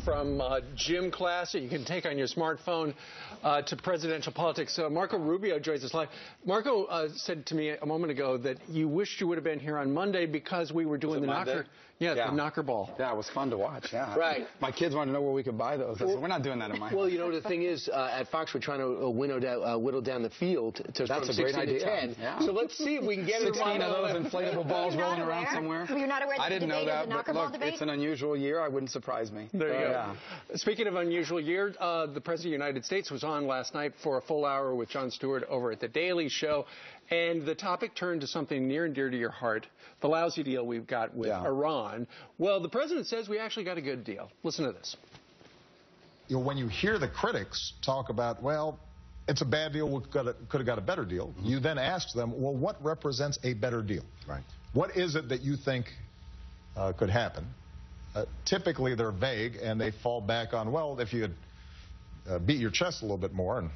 From gym class that you can take on your smartphone to presidential politics. Marco Rubio joins us live. Marco said to me a moment ago that you wished you would have been here on Monday because we were doing the knocker. Yeah, the knocker ball. Yeah, it was fun to watch. Yeah, right. My kids wanted to know where we could buy those. I said, we're not doing that in my house. Well, you know, the thing is, at Fox, we're trying to whittle down the field to That's from a great 16 idea. to 10. Yeah. So let's see if we can get 16 of those inflatable balls rolling around aware? somewhere. You're not aware that I didn't know that, but look, debate? it's an unusual year. I wouldn't surprise me. There you go. Yeah. Speaking of unusual year, the President of the United States was on last night for a full hour with Jon Stewart over at The Daily Show, and the topic turned to something near and dear to your heart, the lousy deal we've got with Iran. Well, the President says we actually got a good deal. Listen to this. You know, when you hear the critics talk about, well, it's a bad deal, we could have got a better deal, you then ask them, well, what represents a better deal? Right. What is it that you think could happen? Typically, they're vague, and they fall back on, well, if you had beat your chest a little bit more and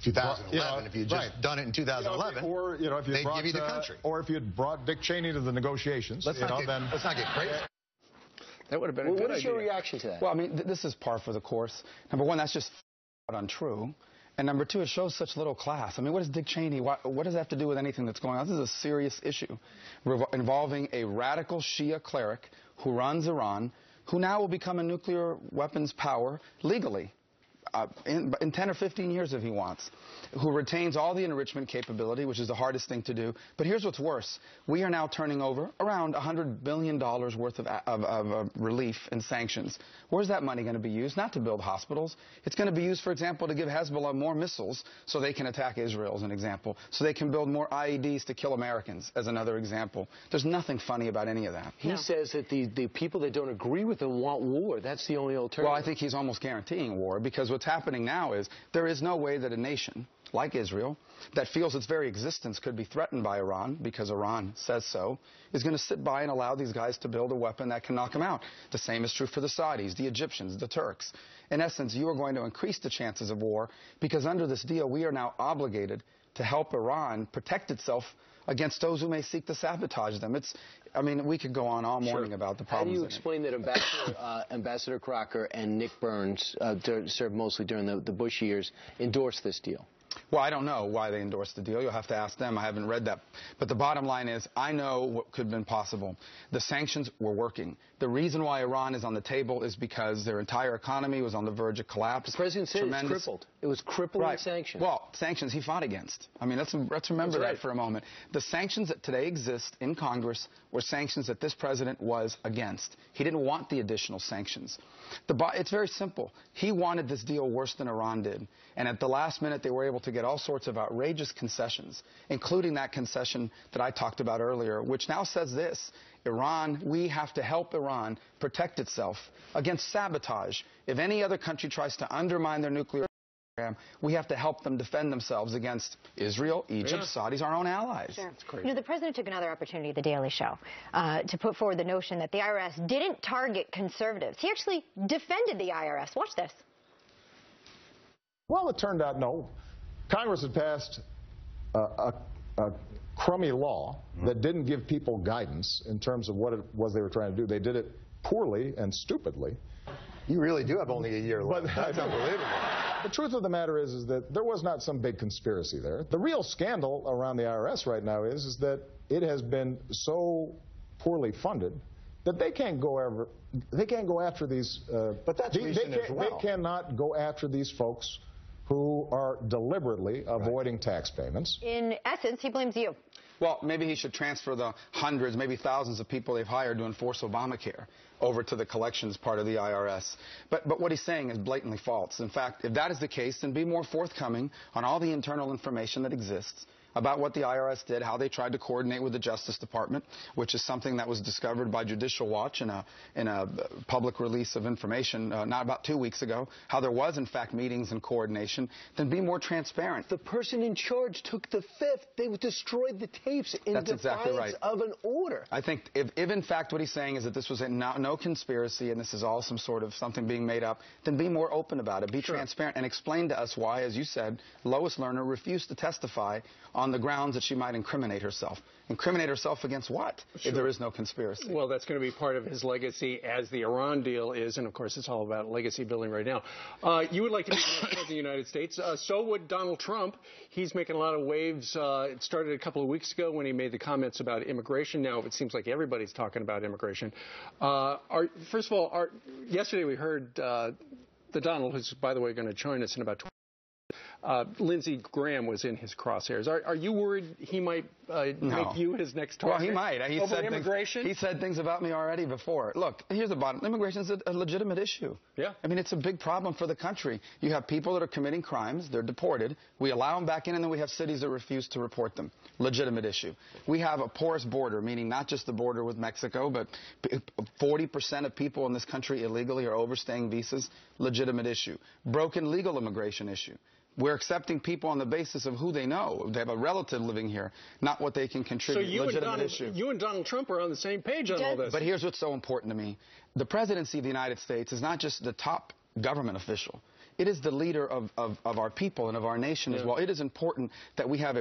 2011, if you'd just done it in 2011, or if you they'd give you the country. Or if you had brought Dick Cheney to the negotiations, let's not get crazy. That would have been a good idea. What is your reaction to that? Well, I mean, this is par for the course. Number one, that's just untrue. And number two, it shows such little class. I mean, what is Dick Cheney? What does that have to do with anything that's going on? This is a serious issue involving a radical Shia cleric who runs Iran, who now will become a nuclear weapons power legally in 10 or 15 years if he wants, who retains all the enrichment capability, which is the hardest thing to do. But here's what's worse. We are now turning over around $100 billion worth of relief and sanctions. Where's that money going to be used? Not to build hospitals. It's going to be used, for example, to give Hezbollah more missiles so they can attack Israel, as an example, so they can build more IEDs to kill Americans, as another example. There's nothing funny about any of that. He says that the people that don't agree with him want war. That's the only alternative. Well, I think he's almost guaranteeing war, because what's happening now is there is no way that a nation like Israel, that feels its very existence could be threatened by Iran, because Iran says so, is going to sit by and allow these guys to build a weapon that can knock them out. The same is true for the Saudis, the Egyptians, the Turks. In essence, you are going to increase the chances of war, because under this deal, we are now obligated to help Iran protect itself against those who may seek to sabotage them. I mean, we could go on all morning about the problems. How do you explain that Ambassador Crocker and Nick Burns, served mostly during the Bush years, endorsed this deal? Well, I don't know why they endorsed the deal. You'll have to ask them. I haven't read that. But the bottom line is, I know what could have been possible. The sanctions were working. The reason why Iran is on the table is because their entire economy was on the verge of collapse. The president said it's crippled. It was crippling sanctions. Well, sanctions he fought against. I mean, let's remember that for a moment. The sanctions that today exist in Congress were sanctions that this president was against. He didn't want the additional sanctions. It's very simple. He wanted this deal worse than Iran did. And at the last minute, they were able to get all sorts of outrageous concessions, including that concession that I talked about earlier, which now says this: Iran, we have to help Iran protect itself against sabotage. If any other country tries to undermine their nuclear program, we have to help them defend themselves against Israel, Egypt, Saudis, our own allies. Sure. You know, the president took another opportunity at The Daily Show to put forward the notion that the IRS didn't target conservatives. He actually defended the IRS. Watch this. Well, it turned out no. Congress had passed a crummy law that didn't give people guidance in terms of what it was they were trying to do. They did it poorly and stupidly. You really do have only a year left. That's unbelievable. The truth of the matter is that there was not some big conspiracy there. The real scandal around the IRS right now is that it has been so poorly funded that they can't go after these. But that's recent as well. They cannot go after these folks who are deliberately avoiding tax payments. In essence, he blames you. Well, maybe he should transfer the hundreds, maybe thousands of people they've hired to enforce Obamacare over to the collections part of the IRS. But what he's saying is blatantly false. In fact, if that is the case, then be more forthcoming on all the internal information that exists about what the IRS did, how they tried to coordinate with the Justice Department, which is something that was discovered by Judicial Watch in a public release of information not about 2 weeks ago, how there was, in fact, meetings and coordination. Then be more transparent. The person in charge took the fifth. They destroyed the tapes in defiance of an order. I think if in fact what he's saying is that this was no conspiracy and this is all some sort of something being made up, then be more open about it. Be transparent and explain to us why, as you said, Lois Lerner refused to testify on on the grounds that she might incriminate herself. Incriminate herself against what, if there is no conspiracy? Well, that's going to be part of his legacy, as the Iran deal is, and of course it's all about legacy building right now. You would like to be the next president of the United States. So would Donald Trump. He's making a lot of waves. It started a couple of weeks ago when he made the comments about immigration. Now it seems like everybody's talking about immigration. First of all, yesterday we heard the Donald, who's, by the way, going to join us in about 20 Lindsey Graham was in his crosshairs. Are you worried he might make you his next target? Well, he might. He said immigration? He said things about me already before. Look, here's the bottom. Immigration is a legitimate issue. Yeah. I mean, it's a big problem for the country. You have people that are committing crimes. They're deported. We allow them back in, and then we have cities that refuse to report them. Legitimate issue. We have a porous border, meaning not just the border with Mexico, but 40% of people in this country illegally are overstaying visas. Legitimate issue. Broken legal immigration issue. We're accepting people on the basis of who they know. They have a relative living here, not what they can contribute. So you and Donald Trump are on the same page on all this. But here's what's so important to me. The presidency of the United States is not just the top government official. It is the leader of our people and of our nation as well. It is important that we have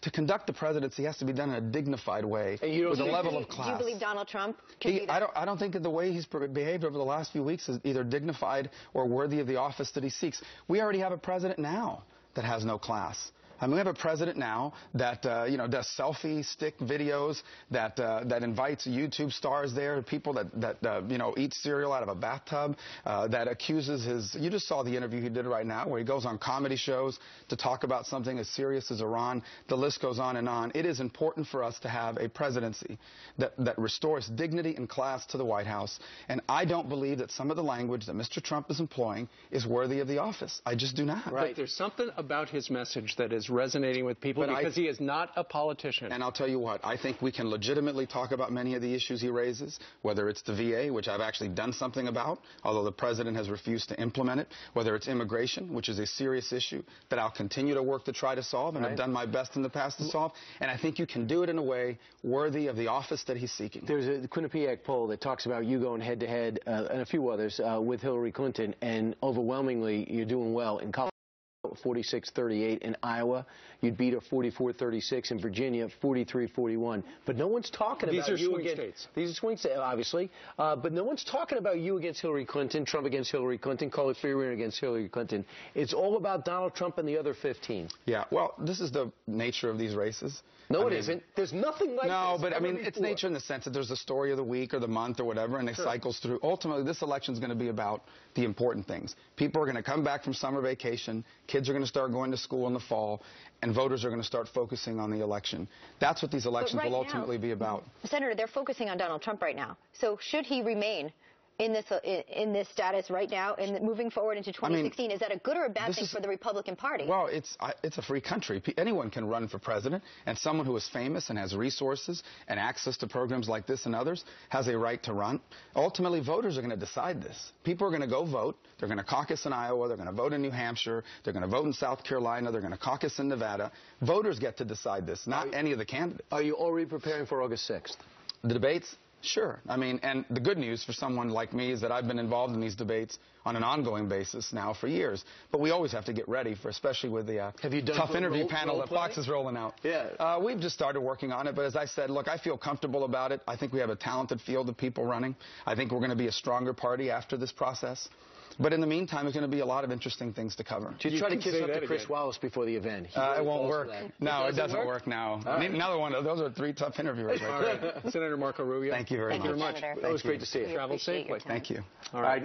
to conduct the presidency has to be done in a dignified way with a level of class. Do you believe Donald Trump can do that? I don't think that the way he's behaved over the last few weeks is either dignified or worthy of the office that he seeks. We already have a president now that has no class. I mean, we have a president now that does selfie stick videos, that invites YouTube stars there, people that eat cereal out of a bathtub, that accuses his. You just saw the interview he did right now, where he goes on comedy shows to talk about something as serious as Iran. The list goes on and on. It is important for us to have a presidency that restores dignity and class to the White House. And I don't believe that some of the language that Mr. Trump is employing is worthy of the office. I just do not. Right. But there's something about his message that is resonating with people because he is not a politician. And I'll tell you what, I think we can legitimately talk about many of the issues he raises, whether it's the VA, which I've actually done something about, although the president has refused to implement it, whether it's immigration, which is a serious issue that I'll continue to work to try to solve, and I've done my best in the past to solve, and I think you can do it in a way worthy of the office that he's seeking. There's a Quinnipiac poll that talks about you going head-to-head, and a few others, with Hillary Clinton, and overwhelmingly you're doing well in Colorado. 46-38 in Iowa. You'd beat her 44-36 in Virginia, 43-41. But no one's talking about you against... These are swing states. These are swing states, obviously. But no one's talking about you against Hillary Clinton, Trump against Hillary Clinton, Coliferian against Hillary Clinton. It's all about Donald Trump and the other 15. Yeah, well, this is the nature of these races. No, it isn't. There's nothing like this. No, but I mean, it's nature in the sense that there's a story of the week or the month or whatever, and it cycles through. Ultimately, this election is going to be about the important things. People are going to come back from summer vacation. Kids are going to start going to school in the fall, and voters are going to start focusing on the election. That's what these elections will ultimately be about. Senator, they're focusing on Donald Trump right now. So should he remain in this status right now and moving forward into 2016? Is that a good or a bad thing for the Republican Party? Well, it's a free country. Anyone can run for president, and someone who is famous and has resources and access to programs like this and others has a right to run. Ultimately, voters are going to decide this. People are going to go vote. They're going to caucus in Iowa. They're going to vote in New Hampshire. They're going to vote in South Carolina. They're going to caucus in Nevada. Voters get to decide this, not any of the candidates. Are you already preparing for August 6th? The debates? Sure. I mean, and the good news for someone like me is that I've been involved in these debates on an ongoing basis now for years. But we always have to get ready for, especially with the tough interview panel that Fox is rolling out. Yeah. We've just started working on it. But as I said, look, I feel comfortable about it. I think we have a talented field of people running. I think we're going to be a stronger party after this process. But in the meantime, there's going to be a lot of interesting things to cover. Did you try to kiss up to Chris Wallace before the event? It won't work. No, it doesn't work now. Right. Another one. Those are 3 tough interviewers right there. Senator Marco Rubio. Thank you very much. Thank you very much. It was great to see you. Travel safely. Thank you. All right.